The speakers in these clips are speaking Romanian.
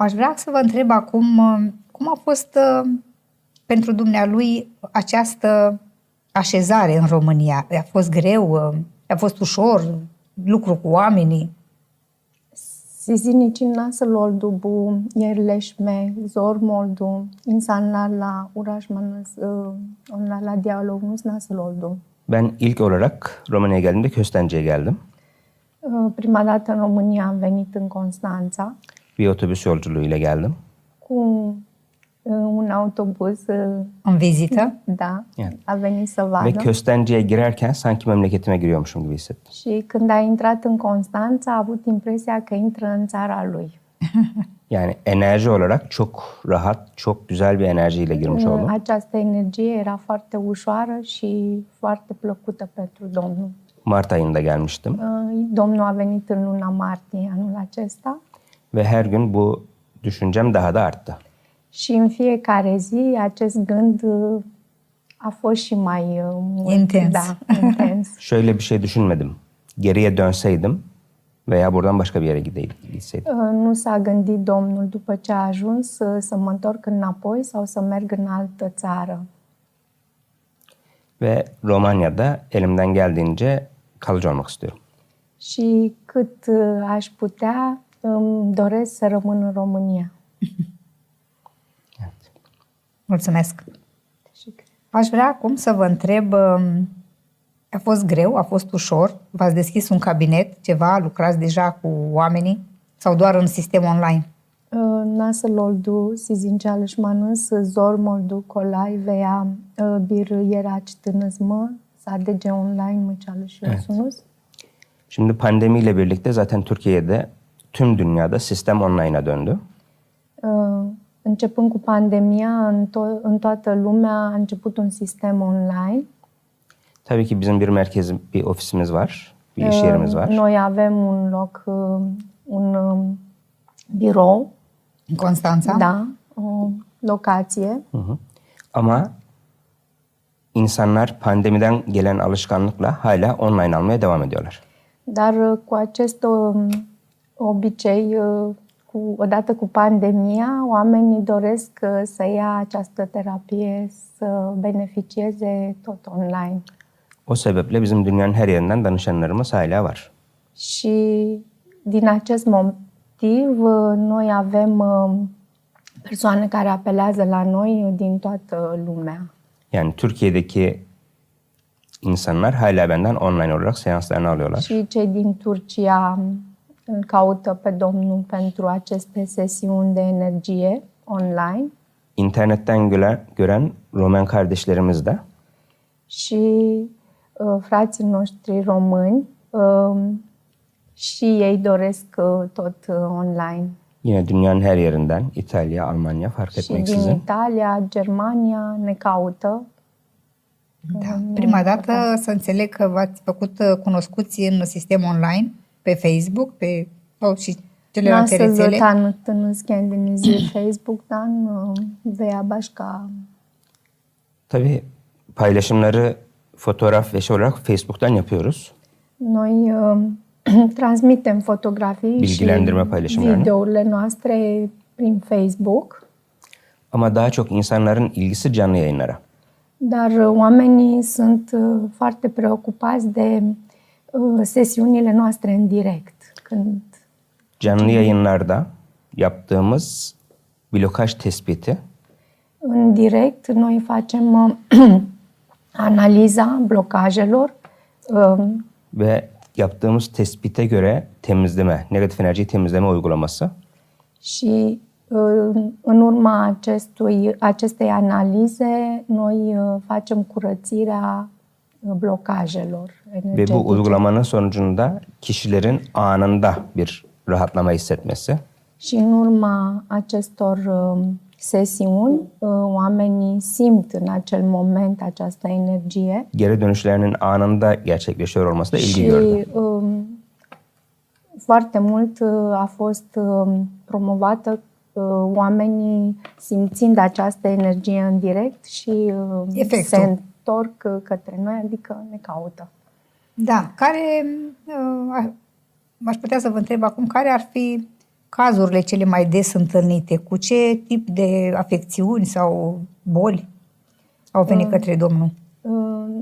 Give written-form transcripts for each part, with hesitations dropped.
Aș vrea să vă întreb acum cum a fost pentru dumnealui această așezare în România. A fost greu? A fost ușor? Lucru cu oamenii? Sziziničina loldubu, yerleşme, zor oldu. İnsanlarla uğraşmanız, onlarla diyalogunuz nasıl oldu? Ben ilk olarak Romanya'ya geldiğimde Köstence'ye geldim. Prima dată în România am venit în Constanța. Bir otobüs yolculuğuyla geldim. Cu un autobuz. În vizită? Da, Yani. a venit să vadă. Ve Köstence'ye girerken sanki memleketime giriyormuşum gibi hissettim. Și când a intrat în Constanța, a avut impresia că intră în țara lui. Yani enerji olarak çok rahat, çok güzel bir enerjiyle girmiş oldum. Această energie era foarte ușoară și foarte plăcută pentru Domnul. Mart ayında gelmiştim. Domnul a venit în luna martie anul acesta. Ve her gün bu düşüncem daha da arttı. Și în fiecare zi acest gând a fost și mai intens. Da, intens. Şöyle bir şey düşünmedim. Geriye dönseydim veya buradan başka bir yere gitseydim. Nu s-a gândit Domnul după ce a ajuns să mă întorc înapoi sau să merg în altă țară. Ve Romanya'da elimden geldiğince kalıcı olmak istiyorum. Și cât aș putea, îmi doresc să rămân în România. Mulțumesc! Aș vrea acum să vă întreb, a fost greu, a fost ușor? V-ați deschis un cabinet, ceva, lucrați deja cu oamenii sau doar în sistem online? Nasıl oldu? Sizin çalışmanız zor mu oldu, kolay veya bir yer açtınız mı? Sadece online mı çalışıyorsunuz? Evet. Şimdi pandemiyle birlikte zaten Türkiye'de tüm dünyada sistem online'a döndü. Începând cu pandemia, în toată lumea a început un sistem online. Tabii ki bizim bir ofisimiz var, bir iş yerimiz var. Noi avem un loc, un birou. În Constanța? Da, o locație. Ama insanlar pandemiden gelen alışkanlıkla hala online almaya devam ediyorlar. Dar cu acest obicei, odată cu pandemia, oamenii doresc să ia această terapie, să beneficieze tot online. O sebeple bizim dünyanın her yerinden danışanlarımız hala var. Și din acest motiv, noi avem persoane care apelează la noi din toată lumea. Yani Türkiye'deki insanlar hala benden online olarak seanslarını alıyorlar. Și cei din Turcia îl caută pe Domnul pentru aceste sesiuni de energie online. İnternetten gören Roman kardeşlerimiz de. Și frații noștri români și ei doresc tot online. Yine dünyanın her yerinden, İtalya, Almanya fark Și din etmeksizin. Italia, Germania ne caută. Da. Prima dată să înțeleg că v-ați făcut cunoscuți în sistem online, pe Facebook, sau și celelalte rețele. Tanıttınız kendinizi Facebook'tan veya başka. Tabii paylaşımları fotoğraf ve şey olarak Facebook'tan yapıyoruz. Noi transmitem fotografii Bilgilendirme și paylaşımlarını. videourile noastre prin Facebook. Ama daha çok insanların ilgisi canlı yayınlara. Dar oamenii sunt foarte preocupați de sesiunile noastre în direct. Când Canlı yayınlarda yaptığımız blokaj tespiti în direct noi facem analiza blocajelor ve yaptığımız tespite göre temizleme, negatif enerjiyi temizleme uygulaması. și în urma acestei analize noi facem curățirea blocajelor Ve energetice. bu uygulamanın sonucunda kişilerin anında bir rahatlama hissetmesi. Și în urma acestor sesiuni, oamenii simt în acel moment această energie. Geri dönüşlerinin anında gerçekleşiyor olması da ilgi Și gördü. foarte mult a fost promovată oamenii simțind această energie în direct și se întorc către noi, adică ne caută. Da, aș putea să vă întreb acum, care ar fi cazurile cele mai des întâlnite, cu ce tip de afecțiuni sau boli au venit către Domnul?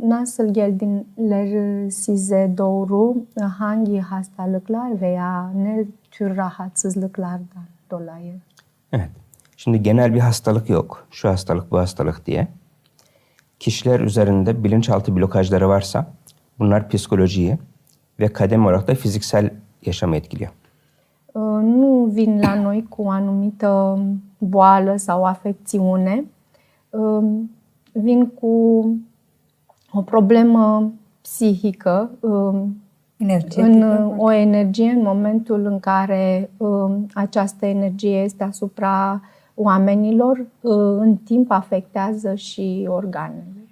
Nasılgeldiler size doğru hangi hastalıklar veya ne tür rahatsızlıklardan dolayı? Evet. Şimdi genel bir hastalık yok. Şu hastalık, bu hastalık diye. Kişiler üzerinde bilinçaltı blokajları varsa bunlar psikolojiyi ve kadem olarak da fiziksel yaşamı etkiliyor. Nu vin la noi cu o anumită boală sau afecțiune, vin cu o problemă psihică, în o energie în momentul în care această energie este asupra oamenilor, în timp afectează și organele.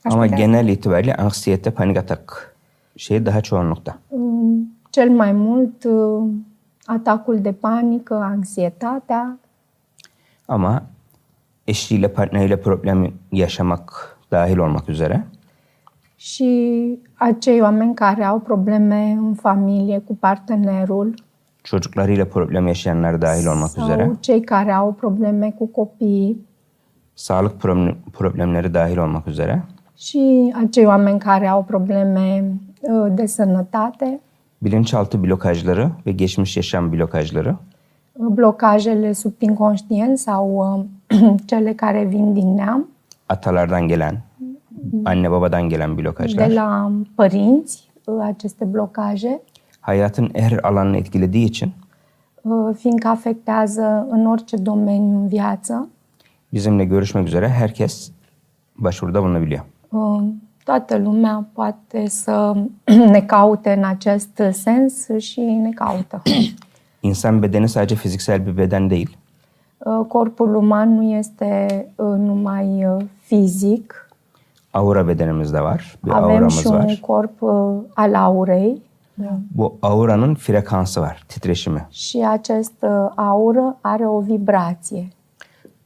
Ama genel itibariyle anksiyete, panik atak şeyi daha çoğunlukta. Cel mai mult atacul de panică, anxietatea. Ama eşiyle, partneriyle problem yaşamak dahil olmak üzere. Și acei oameni care au probleme în familie cu partenerul. Çocuklarıyla problem yaşayanlar dahil olmak üzere. Sau cei care au probleme cu copiii. Sağlık problemleri dahil olmak üzere. Și acei oameni care au probleme de sănătate. Bilinçaltı blokajları ve geçmiş yaşam blokajları. Blocajele subinconștient sau cele care vin din neam. Atalardan gelen, anne babadan gelen blokajlar. De la părinți, aceste blocaje. Hayatın her alanını etkilediği için fiindcă afectează în orice domeniu în viață. Bizimle görüşmek üzere herkes başvuruda bulunabiliyor. Toată lumea poate să ne caute în acest sens și ne caută. İnsan bedeni sadece fiziksel bir beden değil. Corpul uman nu este numai fizic. Aura bedenimiz de var. Bir Avem auramız și un var. corp al aurei. Bu auranın frekansı var, titreşimi. Și această aură are o vibrație.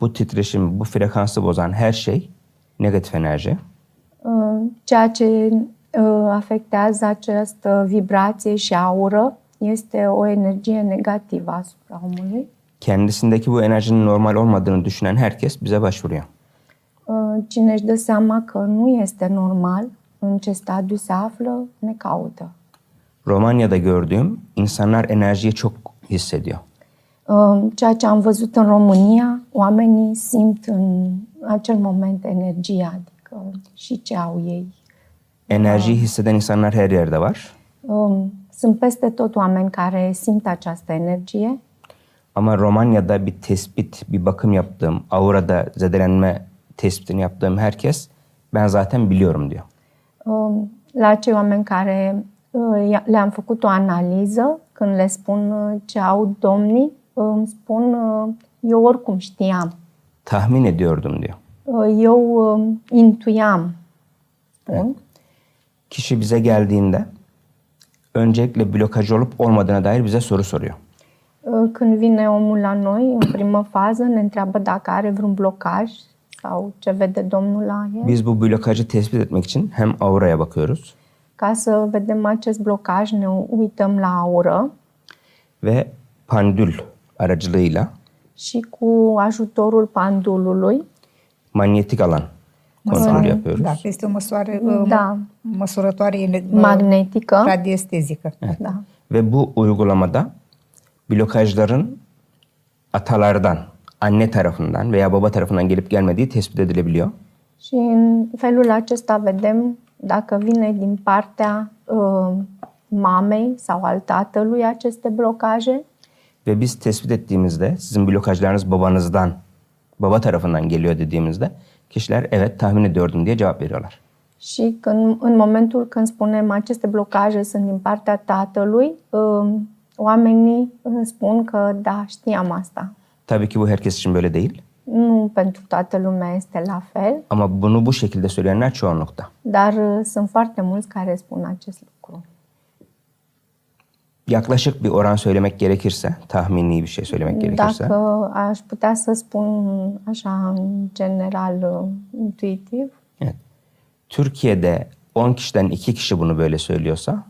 Bu titreşimi, bu frekansı bozan her şey negatif enerji. Ceea ce afectează această vibrație și aură este o energie negativă asupra omului. Kendisindeki bu enerjinin normal olmadığını düşünen herkes bize başvuruyor. Cine își dă seama că nu este normal în ce stadiu se află, ne caută. Romanya'da gördüğüm insanlar enerjiyi çok hissediyor. Ceea ce am văzut în România, oamenii simt în acel moment energia, adică și ce au ei. Enerjiyi hisseden insanlar her yerde var. Sunt peste tot oameni care simt această energie. Ama Romanya'da bir tespit, bir bakım yaptığım, aurada zedelenme tespitini yaptığım herkes ben zaten biliyorum diyor. La acei oameni care le-am făcut o analiză, când le spun ce au domnii, îmi spun eu oricum știam. Tahmin ediyordum diyor. Eu intuiam, spun. Evet. Kişi bize geldiğinde öncelikle blokaj olup olmadığına dair bize soru soruyor. Când vine omul la noi, în primă fază, ne întreabă dacă are vreun blocaj sau ce vede Domnul la el. Biz bu blokajı tespit etmek için hem auraya bakıyoruz. Ca să vedem acest blocaj, ne uităm la aură. Ve pandül aracılığıyla și cu ajutorul pandulului. Manyetik alan control yapıyoruz. Da, este o măsurătoare magnetică, radiestezică. Evet. Da. Ve bu uygulamada blokajların atalardan, anne tarafından veya baba tarafından gelip gelmediği tespit edilebiliyor. Și în felul acesta vedem dacă vine din partea mamei sau al tatălui aceste blocaje. Ve biz tespit ettiğimizde sizin blokajlarınız babanızdan, baba tarafından geliyor dediğimizde kişiler evet tahmin ediyordum diye cevap veriyorlar. Și în momentul când spunem aceste blocaje sunt din partea tatălui, oamenii spun că da, știam asta. Tabii ki bu herkes için böyle değil. Nu pentru toată lumea este la fel. Ama bunu bu şekilde söyleyenler çoğunlukta. Dar sunt foarte mulți care spun acest lucru. Yaklaşık bir oran söylemek gerekirse, tahmini bir şey söylemek gerekirse. Dacă aș putea să spun așa în general, intuitiv. Evet. Türkiye'de 10 kişiden 2 kişi bunu böyle söylüyorsa.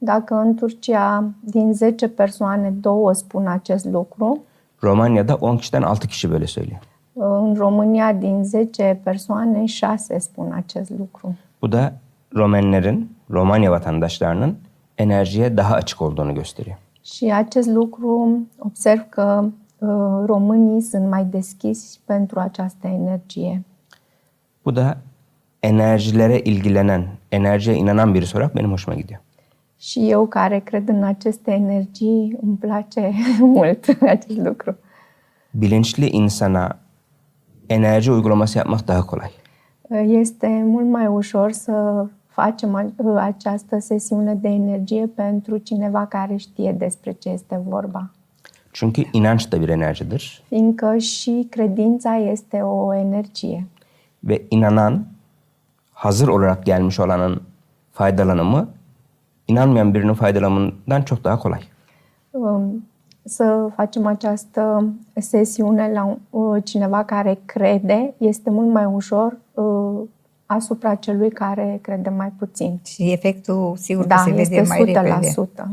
Dacă în Turcia din 10 persoane 2 spun acest lucru, Romanya'da 10 kişiden 6 kişi böyle söylüyor. în România din 10 persoane 6 spun acest lucru. Bu da Romanya vatandaşlarının enerjiye daha açık olduğunu gösteriyor. Și acest lucru observ că românii sunt mai deschiși pentru această energie. Bu da enerjilere ilgilenen, enerjiye inanan biri olarak benim hoşuma gidiyor. Și eu care cred în aceste energii, îmi place mult acest lucru. Bilinçli insana enerji uygulaması yapmak daha kolay. Este mult mai ușor să facem această sesiune de energie pentru cineva care știe despre ce este vorba. Çünkü inanç da bir enerjidir. Fiindcă și credința este o energie. Ve inanan, hazır olarak gelmiş olanın faydalanımı, inanmayan birinin faydalanımından çok daha kolay. Să facem această sesiune la cineva care crede este mult mai ușor asupra celui care crede mai puțin. Și efectul, sigur că se vede mai repede. 100%.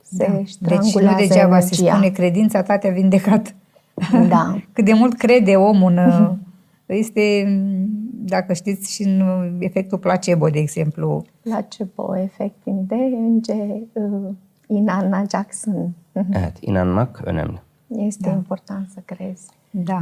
Se Deci nu degeaba se spune credința ta te-a vindecat. Da. Cât de mult crede omul este, dacă știți, și în efectul placebo, de exemplu. Placebo efektinde önce inanacaksın. Evet, inanmak önemli. Este important să crezi. Da.